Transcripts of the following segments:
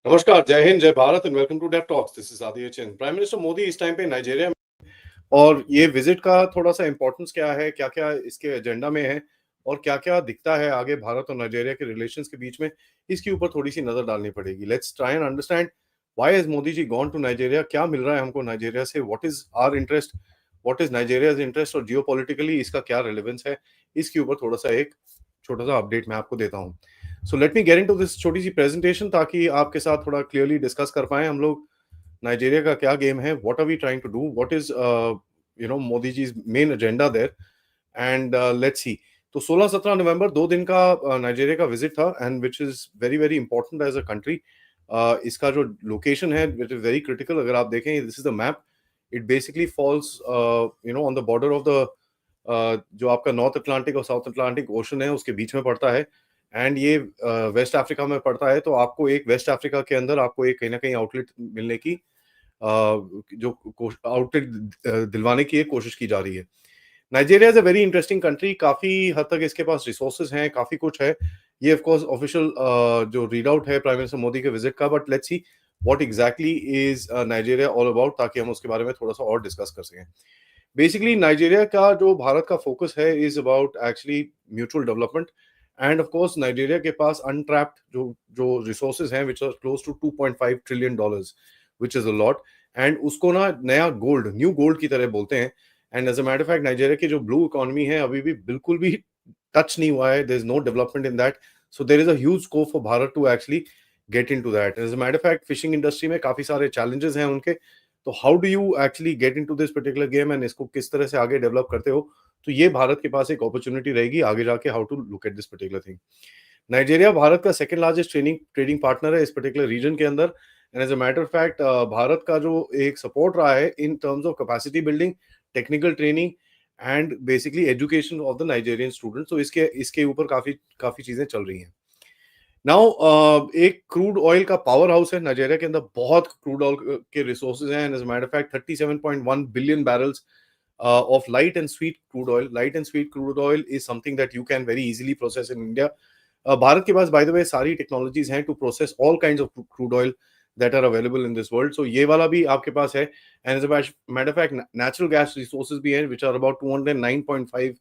नमस्कार, जय हिंद, जय Bharat and welcome to Dave talks. This is Aditya Chand. Prime minister Modi इस टाइम पे नाइजीरिया में, और ये विजिट का थोड़ा-सा इम्पोर्टेंस क्या है, क्या-क्या इसके एजेंडा में है और क्या-क्या दिखता है आगे भारत और नाइजीरिया के रिलेशंस के बीच में, इसके ऊपर थोड़ी-सी नज़र डालनी पड़ेगी। Let's try and understand why has Modi ji gone to Nigeria? क्या मिल रहा है हमको नाइजीरिया से? What is our interest? What is Nigeria's interest? और जियोपॉलिटिकली इसका क्या रिलेवेंस है? इसके ऊपर थोड़ा-सा एक छोटा-सा अपडेट मैं आपको देता हूँ। So let me gate into this छोटी सी प्रेजेंटेशन, ताकि आपके साथ थोड़ा क्लियरली डिस्कस कर पाएं हम लोग नाइजीरिया का क्या गेम है, what are we trying to do, what is Modi ji main agenda there, and let's see. तो 16-17 नवंबर 2 दिन का नाइजीरिया का विजिट था, and which is very very important as a country. इसका जो लोकेशन है विच इज वेरी क्रिटिकल। अगर आप देखें, this is the map. It basically falls on the border of the जो आपका नॉर्थ अटलांटिक और साउथ अटलांटिक ओशन है, उसके बीच में पड़ता है। एंड ये वेस्ट अफ्रीका में पड़ता है। तो आपको एक वेस्ट अफ्रीका के अंदर आपको एक कहीं ना कहीं आउटलेट मिलने की जो आउटलेट दिलवाने की एक कोशिश की जा रही है। Nigeria is a very interesting country. काफी हद तक इसके पास रिसोर्सेज हैं, काफी कुछ है। ये ऑफ कोर्स ऑफिशियल जो रीड आउट है प्राइम मिनिस्टर मोदी के विजिट का, but let's see what exactly is Nigeria all about, ताकि हम उसके बारे में थोड़ा सा और डिस्कस कर सकें। बेसिकली नाइजीरिया का जो भारत का फोकस है is about actually mutual development. And of course Nigeria के पास अनट्रैप्ड जो जो रिसोर्सेज हैं which are close to 2.5 trillion dollars, which is a lot. And उसको ना नया गोल्ड, न्यू गोल्ड की तरह बोलते हैं। And as a matter fact Nigeria की जो ब्लू इकोनॉमी है अभी भी बिल्कुल भी टच नहीं हुआ है। There is no development in that. So there is a huge scope for Bharat to actually get into that. As a matter fact fishing industry में काफी सारे चैलेंजेस हैं उनके। तो how do you actually get into this particular game and इसको किस तरह से आगे डेवलप करते हो? तो ये भारत के पास एक अपॉर्चुनिटी रहेगी आगे जाके, how to look at this particular thing. Nigeria Bharat का सेकंड लार्जेस्ट ट्रेडिंग पार्टनर है इस पर्टिकुलर रीजन के अंदर। And as a matter of fact Bharat का जो एक सपोर्ट रहा है in terms of capacity building, technical training and basically education of the Nigerian students, तो इसके इसके ऊपर काफी काफी चीजें चल रही हैं। नाउ एक क्रूड ऑयल का पावर हाउस है नाइजीरिया के अंदर। बहुत क्रूड ऑयल के रिसोर्सेज हैं। And as a matter of fact 37.1 billion barrels of light and sweet crude oil. Light and sweet crude oil is something that you can very easily process in India. Bharat के पास by the way सारी technologies हैं to process all kinds of crude oil that are available in this world. So ये वाला भी आपके पास है। And as a matter of fact natural gas resources भी हैं which are about 209.5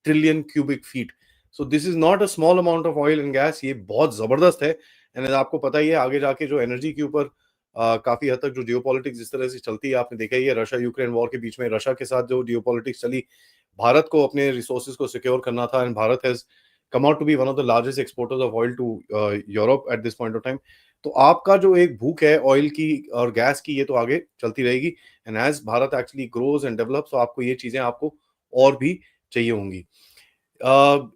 trillion cubic feet. So this is not a small amount of oil and gas. ये बहुत जबरदस्त है। एंड आपको पता ही है आगे जाके जो एनर्जी के ऊपर काफी हद तक जो जियोपॉलिटिक्स जिस तरह से चलती है, आपने देखा ही है रशिया यूक्रेन वॉर के बीच में रशिया के साथ जो जियोपॉलिटिक्स चली, भारत को अपने रिसोर्सेज को सिक्योर करना था। And Bharat has come out to be one of the largest exporters of oil to Europe at this point of time. तो आपका जो एक भूख है ऑयल की और गैस की, ये तो आगे चलती रहेगी। And as Bharat actually grows and develops, तो आपको ये चीजें आपको और भी चाहिए होंगी।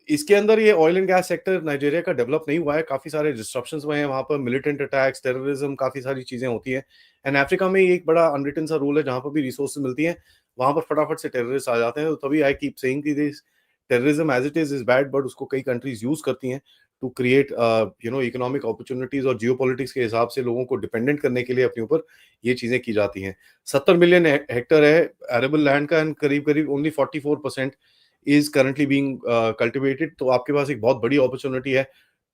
इसके अंदर ये oil and gas sector Nigeria का डेवलप नहीं हुआ है। काफी सारे डिस्ट्रप्शंस हुए हैं वहां पर, मिलिटेंट अटैक्स, टेररिज्म, काफी सारी चीजें होती हैं। एंड अफ्रीका में एक बड़ा अनरिटन सा रूल है, जहां पर भी रिसोर्सेज मिलती हैं वहां पर फटाफट से टेररिस्ट आ जाते हैं। तो तभी आई कीप सेइंग कि this terrorism as it is bad, but उसको कई कंट्रीज यूज करती हैं टू क्रिएट इकोनॉमिक अपॉर्चुनिटीज, और जियोपॉलिटिक्स के हिसाब से लोगों को डिपेंडेंट करने के लिए अपने ऊपर ये चीजें की जाती हैं। 70 मिलियन हेक्टर है एरेबल लैंड का, एंड करीब करीब only 44% is currently being cultivated. तो आपके पास एक बहुत बड़ी अपॉर्चुनिटी है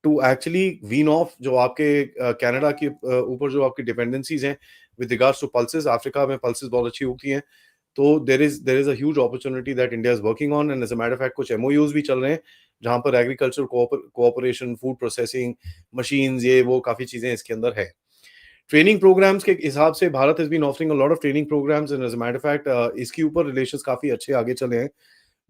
टू एक्चुअली वीन ऑफ जो आपके कनाडा के ऊपर जो आपकी डिपेंडेंसीज हैं with regards to pulses. Africa में पल्सेस बहुत अच्छी उगती हैं। तो there is a huge opportunity that India is working on. And as a matter of fact कुछ एमओयूज भी चल रहे हैं जहां पर agriculture cooperation, food processing, machines, ये वो काफी चीजें इसके अंदर है। ट्रेनिंग प्रोग्राम्स के हिसाब से Bharat has been offering a lot of training programmes. And as a matter of fact इसके ऊपर रिलेशंस काफी अच्छे आगे चले हैं।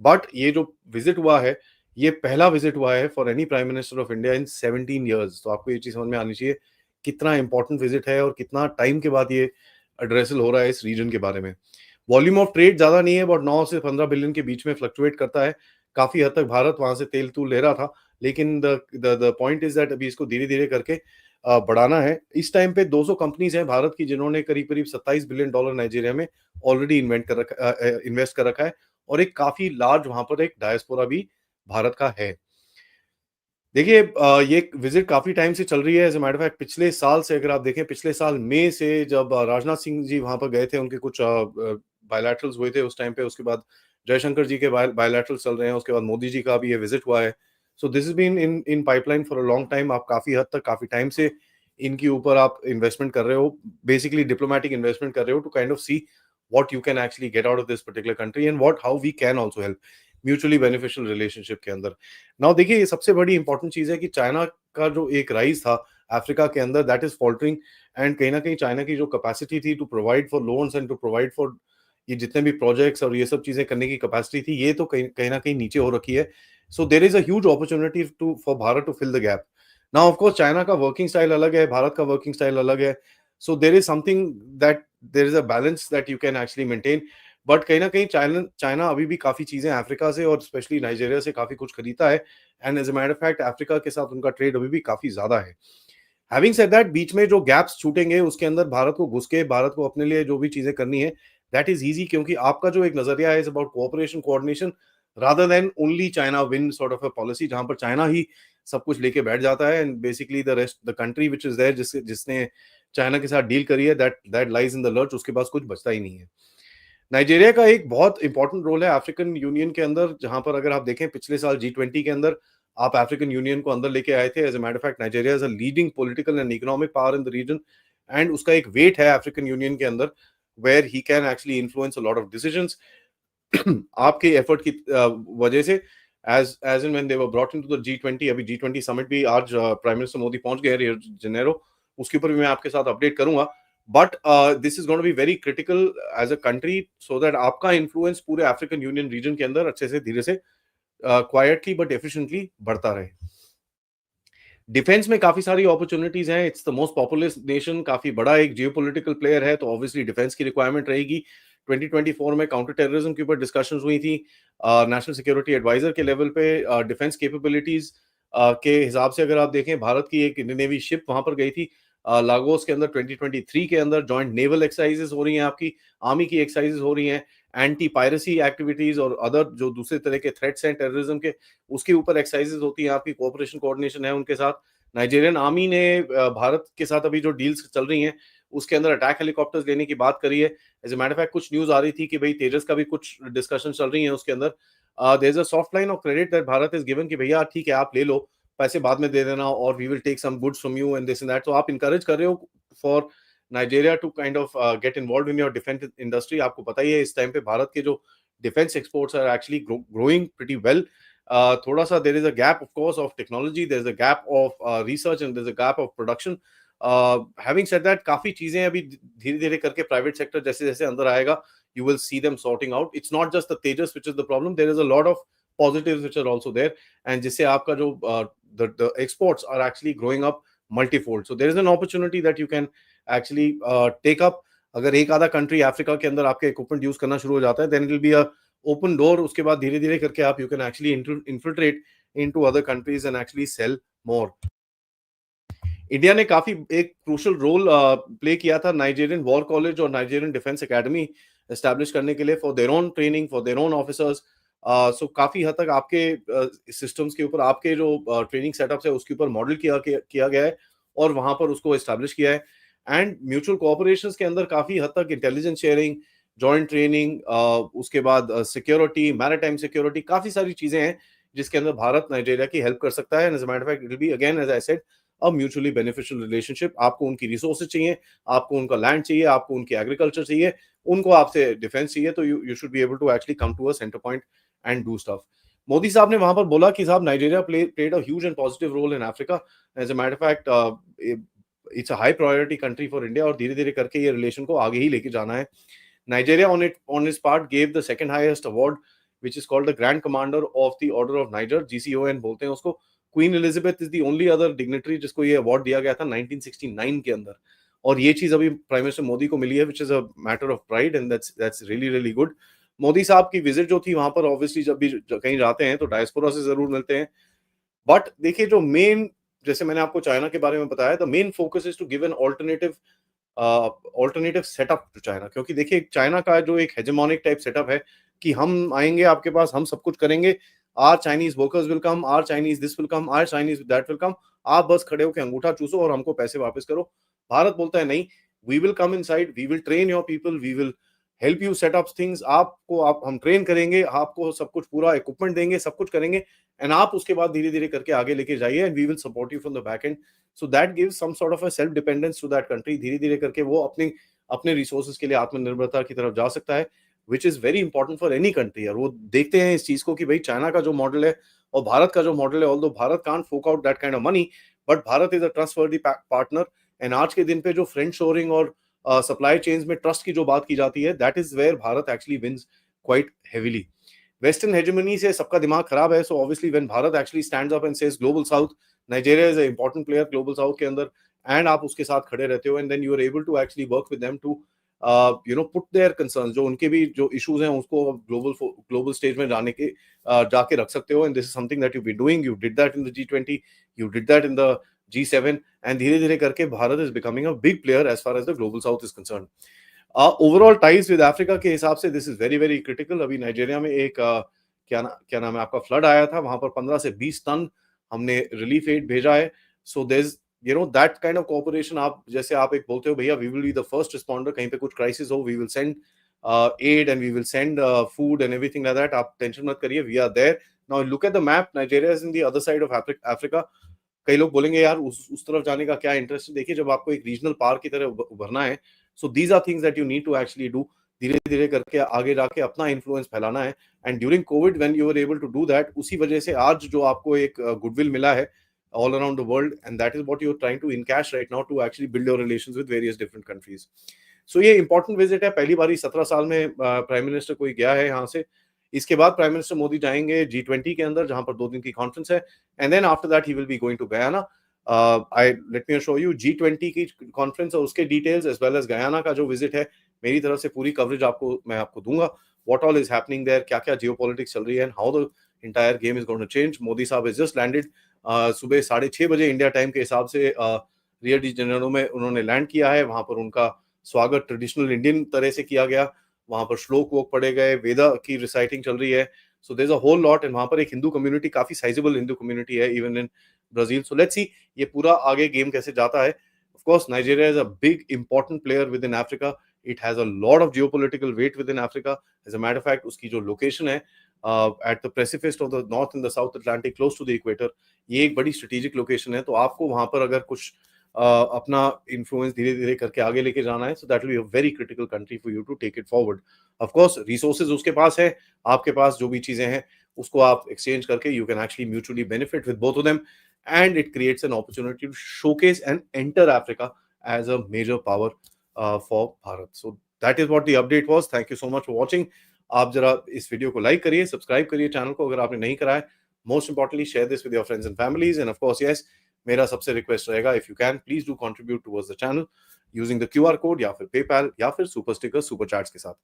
बट ये जो विजिट हुआ है, ये पहला विजिट हुआ है for any prime minister of India in 17 years. तो आपको ये चीज समझ में आनी चाहिए कितना इंपॉर्टेंट विजिट है और कितना टाइम के बाद ये एड्रेसल हो रहा है इस रीजन के बारे में। वॉल्यूम ऑफ ट्रेड ज्यादा नहीं है, बट 9 से 15 बिलियन के बीच में फ्लक्चुएट करता है। काफी हद तक भारत वहां से तेल तूल ले रहा था, लेकिन द पॉइंट इज दैट अभी इसको धीरे धीरे करके बढ़ाना है। इस टाइम पे 200 कंपनीज हैं भारत की जिन्होंने करीब करीब 27 बिलियन डॉलर नाइजीरिया में ऑलरेडी इन्वेस्ट कर रखा है। और एक काफी लार्ज वहां पर एक डायस्पोरा भी भारत का है। देखिए ये विजिट काफी टाइम से चल रही है। एज अ मैटर फैक्ट पिछले साल से, अगर आप देखें, पिछले साल मई से जब राजनाथ सिंह जी वहां पर गए थे, उनके कुछ बायलैटरल्स हुए थे उस टाइम पे। उसके बाद जयशंकर जी के बायलैटरल्स चल रहे हैं। उसके बाद मोदी जी का भी ये विजिट हुआ है। So this is been in in pipeline for a long time. आप काफी हद तक काफी टाइम से इनके ऊपर आप इन्वेस्टमेंट कर रहे हो, बेसिकली डिप्लोमेटिक इन्वेस्टमेंट कर रहे हो to kind of see what you can actually get out of this particular country and what how we can also help mutually beneficial relationship के अंदर। नाउ देखिए, ये सबसे बड़ी इंपॉर्टेंट चीज है कि चाइना का जो एक राइज था अफ्रीका के अंदर, दैट इज फॉल्टरिंग। एंड कहीं ना कहीं चाइना की जो कैपेसिटी थी to provide for loans and to provide for ये जितने भी प्रोजेक्ट्स और ये सब चीजें करने की कैपेसिटी थी, ये तो कहीं कहीं ना कहीं नीचे हो रखी है। So there is a huge opportunity to for Bharat to fill the gap. Now of course China का वर्किंग स्टाइल अलग है, भारत का वर्किंग स्टाइल अलग है। So there is something that there is a balance that you can actually maintain. But कहीं ना कहीं China China अभी भी काफी चीजें अफ्रीका से और स्पेशली नाइजीरिया से काफी कुछ खरीदता है। And as a matter of fact Africa के साथ उनका ट्रेड अभी भी काफी ज्यादा है। हैविंग सेड दैट, बीच में जो गैप्स छूटेंगे उसके अंदर भारत को घुस के भारत को अपने लिए जो भी चीजें करनी है दैट इज इजी, क्योंकि आपका जो एक नजरिया है is about cooperation coordination rather than only China win sort of a policy, जहां पर चाइना ही सब कुछ लेके बैठ जाता है and basically the rest the country which is there जिसने चाइना के साथ डील करी है that that lies in the lurch, उसके पास कुछ बचता ही नहीं है। नाइजीरिया का एक बहुत इंपॉर्टेंट रोल है अफ्रीकन यूनियन के अंदर, जहां पर अगर आप देखें पिछले साल G20 के अंदर आप अफ्रीकन यूनियन को अंदर लेके आए थे। As a matter fact Nigeria is a leading political and economic power in the region and उसका एक वेट है अफ्रीकन यूनियन के अंदर where he can actually influence a lot of decisions आपके एफर्ट की वजह से। As in when they were brought into the G20, अभी G20 समिट भी आज प्राइम मिनिस्टर मोदी पहुंच गए रियो डी जेनेरो, उसके ऊपर भी मैं आपके साथ अपडेट करूंगा। But this is going to be very critical as a country so that आपका इन्फ्लुएंस पूरे अफ्रीकन यूनियन रीजन के अंदर अच्छे से धीरे से क्वाइटली बट एफिशिएंटली बढ़ता रहे। डिफेंस में काफी सारी अपॉर्चुनिटीज हैं, it's the most populous nation, काफी बड़ा एक जियोपॉलिटिकल प्लेयर है, तो ऑब्वियसली डिफेंस की रिक्वायरमेंट रहेगी। 2024 में काउंटर टेररिज्म के ऊपर डिस्कशंस हुई थी नेशनल सिक्योरिटी एडवाइजर के लेवल पे। डिफेंस कैपेबिलिटीज के हिसाब से अगर आप देखें, भारत की एक इंडियन नेवी शिप वहां पर गई थी लागोस के अंदर 2023 के अंदर। जॉइंट नेवल एक्सरसाइजेस हो रही हैं, आपकी आर्मी की एक्सरसाइजेस हो रही हैं, एंटी पायरेसी एक्टिविटीज और अदर जो दूसरे तरह के थ्रेट्स हैं टेररिज्म के, उसके ऊपर एक्सरसाइजेस होती हैं, आपकी कोऑपरेशन कोऑर्डिनेशन है उनके साथ। नाइजीरियन आर्मी ने भारत के साथ अभी जो डील्स चल रही हैं उसके अंदर अटैक हेलीकॉप्टर्स लेने की बात करी है। As a matter of fact कुछ न्यूज आ रही थी कि भाई तेजस का भी कुछ डिस्कशन चल रही है उसके अंदर। There is a soft line of credit that Bharat is given कि भैया ठीक है आप ले लो, पैसे बाद में दे देना और we will take some goods from you and this and that. तो आप इंकरेज कर रहे हो for Nigeria to kind of get involve in your defence industry. आपको पता ही है इस टाइम पे भारत के जो defence exports are actually growing pretty well. थोड़ा सा there is a gap of course of technology, there is a gap of research and there is a gap of production. Having said that, काफी चीजें अभी धीरे धीरे करके private sector जैसे जैसे अंदर आएगा you will see them sorting out. It's not just the Tejas which is the problem. There is a lot of positives which are also there, and जिससे आपका जो the exports are actually growing up multifold. So there is an opportunity that you can actually take up. अगर एक आधा country Africa के अंदर आपके equipment use करना शुरू हो जाता है, then it will be a open door. उसके बाद धीरे धीरे करके आप you can actually infiltrate into other countries and actually sell more. India ने काफी एक क्रूशल रोल प्ले किया था नाइजीरियन वॉर कॉलेज और नाइजीरियन डिफेंस एकेडमी एस्टैब्लिश करने के लिए for their own training for their own officers. So काफी हद तक आपके सिस्टम्स के ऊपर आपके जो ट्रेनिंग सेटअप्स है उसके ऊपर मॉडल किया गया है और वहां पर उसको एस्टैब्लिश किया है। एंड म्यूचुअल कोऑपरेशन के अंदर काफी हद तक इंटेलिजेंस शेयरिंग, जॉइंट ट्रेनिंग, उसके बाद सिक्योरिटी, मैरिटाइम सिक्योरिटी, काफी सारी चीजें हैं जिसके अंदर भारत नाइजीरिया की हेल्प कर सकता है। And as a matter of fact it will be again as I said a mutually beneficial relationship. आपको उनकी रिसोर्सेज चाहिए, आपको उनका लैंड चाहिए, आपको उनकी एग्रीकल्चर चाहिए, उनको आपसे डिफेंस चाहिए, तो you should be able to actually come to a centre point and do stuff. Modi साहब ने वहां पर बोला कि साहब Nigeria played a huge and positive role in Africa. As a matter of fact it's a high priority country for India और धीरे धीरे करके ये रिलेशन को आगे ही लेके जाना है। Nigeria on its part gave the second highest award which is called the Grand Commander of the Order of Niger, GCON बोलते हैं उसको। Queen Elizabeth is the only other dignitary जिसको ये अवार्ड दिया गया था 1969 के अंदर, और ये चीज अभी प्राइम मिनिस्टर मोदी को मिली है विच is a matter of pride and that's really really good. Modi साहब की विजिट जो थी वहां पर ऑब्वियसली जब भी कहीं जाते हैं तो डायस्पोरा से जरूर मिलते हैं। बट देखिए जो मेन, जैसे मैंने आपको चाइना के बारे में बताया, the main focus is to give an alternative setup to China, क्योंकि देखिए चाइना का जो एक हेजेमोनिक टाइप सेटअप है कि हम आएंगे आपके पास, हम सब कुछ करेंगे, our Chinese workers will come, our Chinese this will come, our Chinese that will come, आप बस खड़े होकर अंगूठा चूसो और हमको पैसे वापस करो। भारत बोलता है नहीं, we will come inside, we will train your people, we will help you set up things, आपको आप हम ट्रेन करेंगे, आपको सब कुछ पूरा इक्विपमेंट देंगे, सब कुछ करेंगे, एंड आप उसके बाद धीरे-धीरे करके आगे लेके जाइए, and we will support you from the back end. So that gives some sort of a self dependence to that country. धीरे-धीरे करके वो अपने अपने रिसोर्सेज के लिए आत्मनिर्भरता की तरफ जा सकता है, which is very important for any country. और वो देखते हैं इस चीज़ को कि भाई चाइना का जो मॉडल है और भारत का जो मॉडल है, although Bharat can't fork out that kind of money, but Bharat is a trustworthy partner. And आज के दिन पे जो फ्रेंड शोरिंग और सप्लाई चेन्स में ट्रस्ट की जो बात की जाती है, that is where Bharat actually wins quite heavily. Western hegemony से सबका दिमाग खराब है, so obviously when Bharat actually stands up and says global south, Nigeria is a important player global south के अंदर, एंड आप उसके साथ खड़े रहते हो, and then you are able to actually work with them to put their concerns, जो उनके भी जो इश्यूज हैं उसको ग्लोबल स्टेज में जाके रख सकते हो। And this is something that you be doing, you did that in the G20, you did that in the G7, and धीरे धीरे करके Bharat is becoming a big player as far as the global south is concern. Overall ties with Africa के हिसाब से this is very very critical. अभी Nigeria में एक क्या नाम है आपका फ्लड आया था, वहां पर 15 से 20 टन हमने रिलीफ एड भेजा है। So there is that kind of cooperation. आप जैसे आप एक बोलते हो भैया we will be the first responder, कहीं पे कुछ क्राइसिस हो we will send aid and we will send food and everything like that, आप टेंशन मत करिए, we are there. Now look at the map, Nigeria is in the other side of Africa. कई लोग बोलेंगे यार उस तरफ जाने का क्या इंटरेस्ट है। देखिए जब आपको एक रीजनल पार्क की तरह उभरना है, so these are things that you need to actually do. धीरे धीरे करके आगे जाके अपना इन्फ्लुएंस फैलाना है, and during Covid when you are able to do that, उसी वजह से आज जो आपको एक गुडविल मिला है all around the world, and that is what you're trying to encash right now to actually build your relations with various different countries. So ये important visit है, पहली बारी 17 साल में प्राइम मिनिस्टर कोई गया है यहाँ से। इसके बाद प्राइम मिनिस्टर मोदी जाएंगे G20 के अंदर, जहां पर 2 दिन की कॉन्फ्रेंस है, and then after that he will be going to Guyana. I let me show you G20 की कॉन्फ्रेंस और उसके details as well as Guyana का जो विजिट है, मेरी तरफ से पूरी कवरेज मैं आपको दूंगा। What all is happening there, क्या क्या जियोपॉलिटिक्स चल रही है, and how the entire game is going to change. Modi साहब इज जस्ट लैंडेड सुबह 6:30 बजे इंडिया टाइम के हिसाब से रियो डी जेनेरो में उन्होंने लैंड किया है। वहां पर उनका स्वागत ट्रेडिशनल इंडियन तरह से किया गया, वहां पर श्लोक वोक पढ़े गए, वेदा की रिसाइटिंग चल रही है। So there is a whole lot, and वहां पर एक हिंदू कम्युनिटी, काफी साइजेबल हिंदू कम्युनिटी है even in Brazil. So let's see ये पूरा आगे गेम कैसे जाता है। Of course Nigeria is a big important player within Africa, it has a lot of geopolitical weight within Africa. As a matter of fact उसकी जो location है at the precipice of the north in the South Atlantic close to the equator, ये एक बड़ी strategic location है। तो आपको वहां पर अगर कुछ अपना इन्फ्लुएंस धीरे धीरे करके आगे लेके जाना है, so that will be a very critical country for you to take it forward. Of course resources उसके पास है, आपके पास जो भी चीजें हैं उसको आप एक्सचेंज करके you can actually mutually benefit with both of them, and it creates an opportunity to showcase and enter Africa as a major power for Bharat. So that is what the update was. Thank you so much for watching. आप जरा इस video को like करिए, subscribe करिए channel को अगर आपने नहीं करा है। Most importantly share this with your friends and families, and of course yes मेरा सबसे रिक्वेस्ट रहेगा, if you can please do contribute towards the channel using the QR code या फिर पेपैल या फिर सुपर स्टिकर सुपर चैट्स के साथ।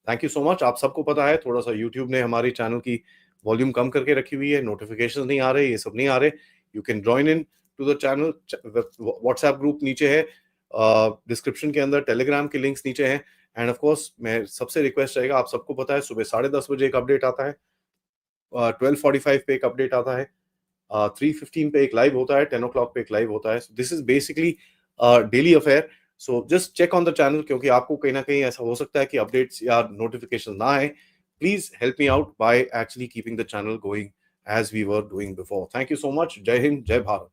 Thank you so much. आप सबको पता है थोड़ा सा यूट्यूब ने हमारे चैनल की वॉल्यूम कम करके रखी हुई है, नोटिफिकेशन नहीं आ रहे, ये सब नहीं आ रहे। You can join in to the channel, WhatsApp group नीचे है डिस्क्रिप्शन के अंदर, टेलीग्राम के लिंक्स नीचे हैं, एंड ऑफ कोर्स मैं सबसे रिक्वेस्ट रहेगा, आप सबको पता है सुबह 10:30 बजे एक अपडेट आता है, 12:45 पे एक अपडेट आता है, 3:15 पे एक लाइव होता है, 10 o'clock पे एक लाइव होता है। This is basically daily affair. So just check on the channel, क्योंकि आपको कहीं ना कहीं ऐसा हो सकता है कि अपडेट्स या नोटिफिकेशन ना आए। Please help me out by actually keeping the channel going as we were doing before. Thank you so much. Jai Hind, जय भारत।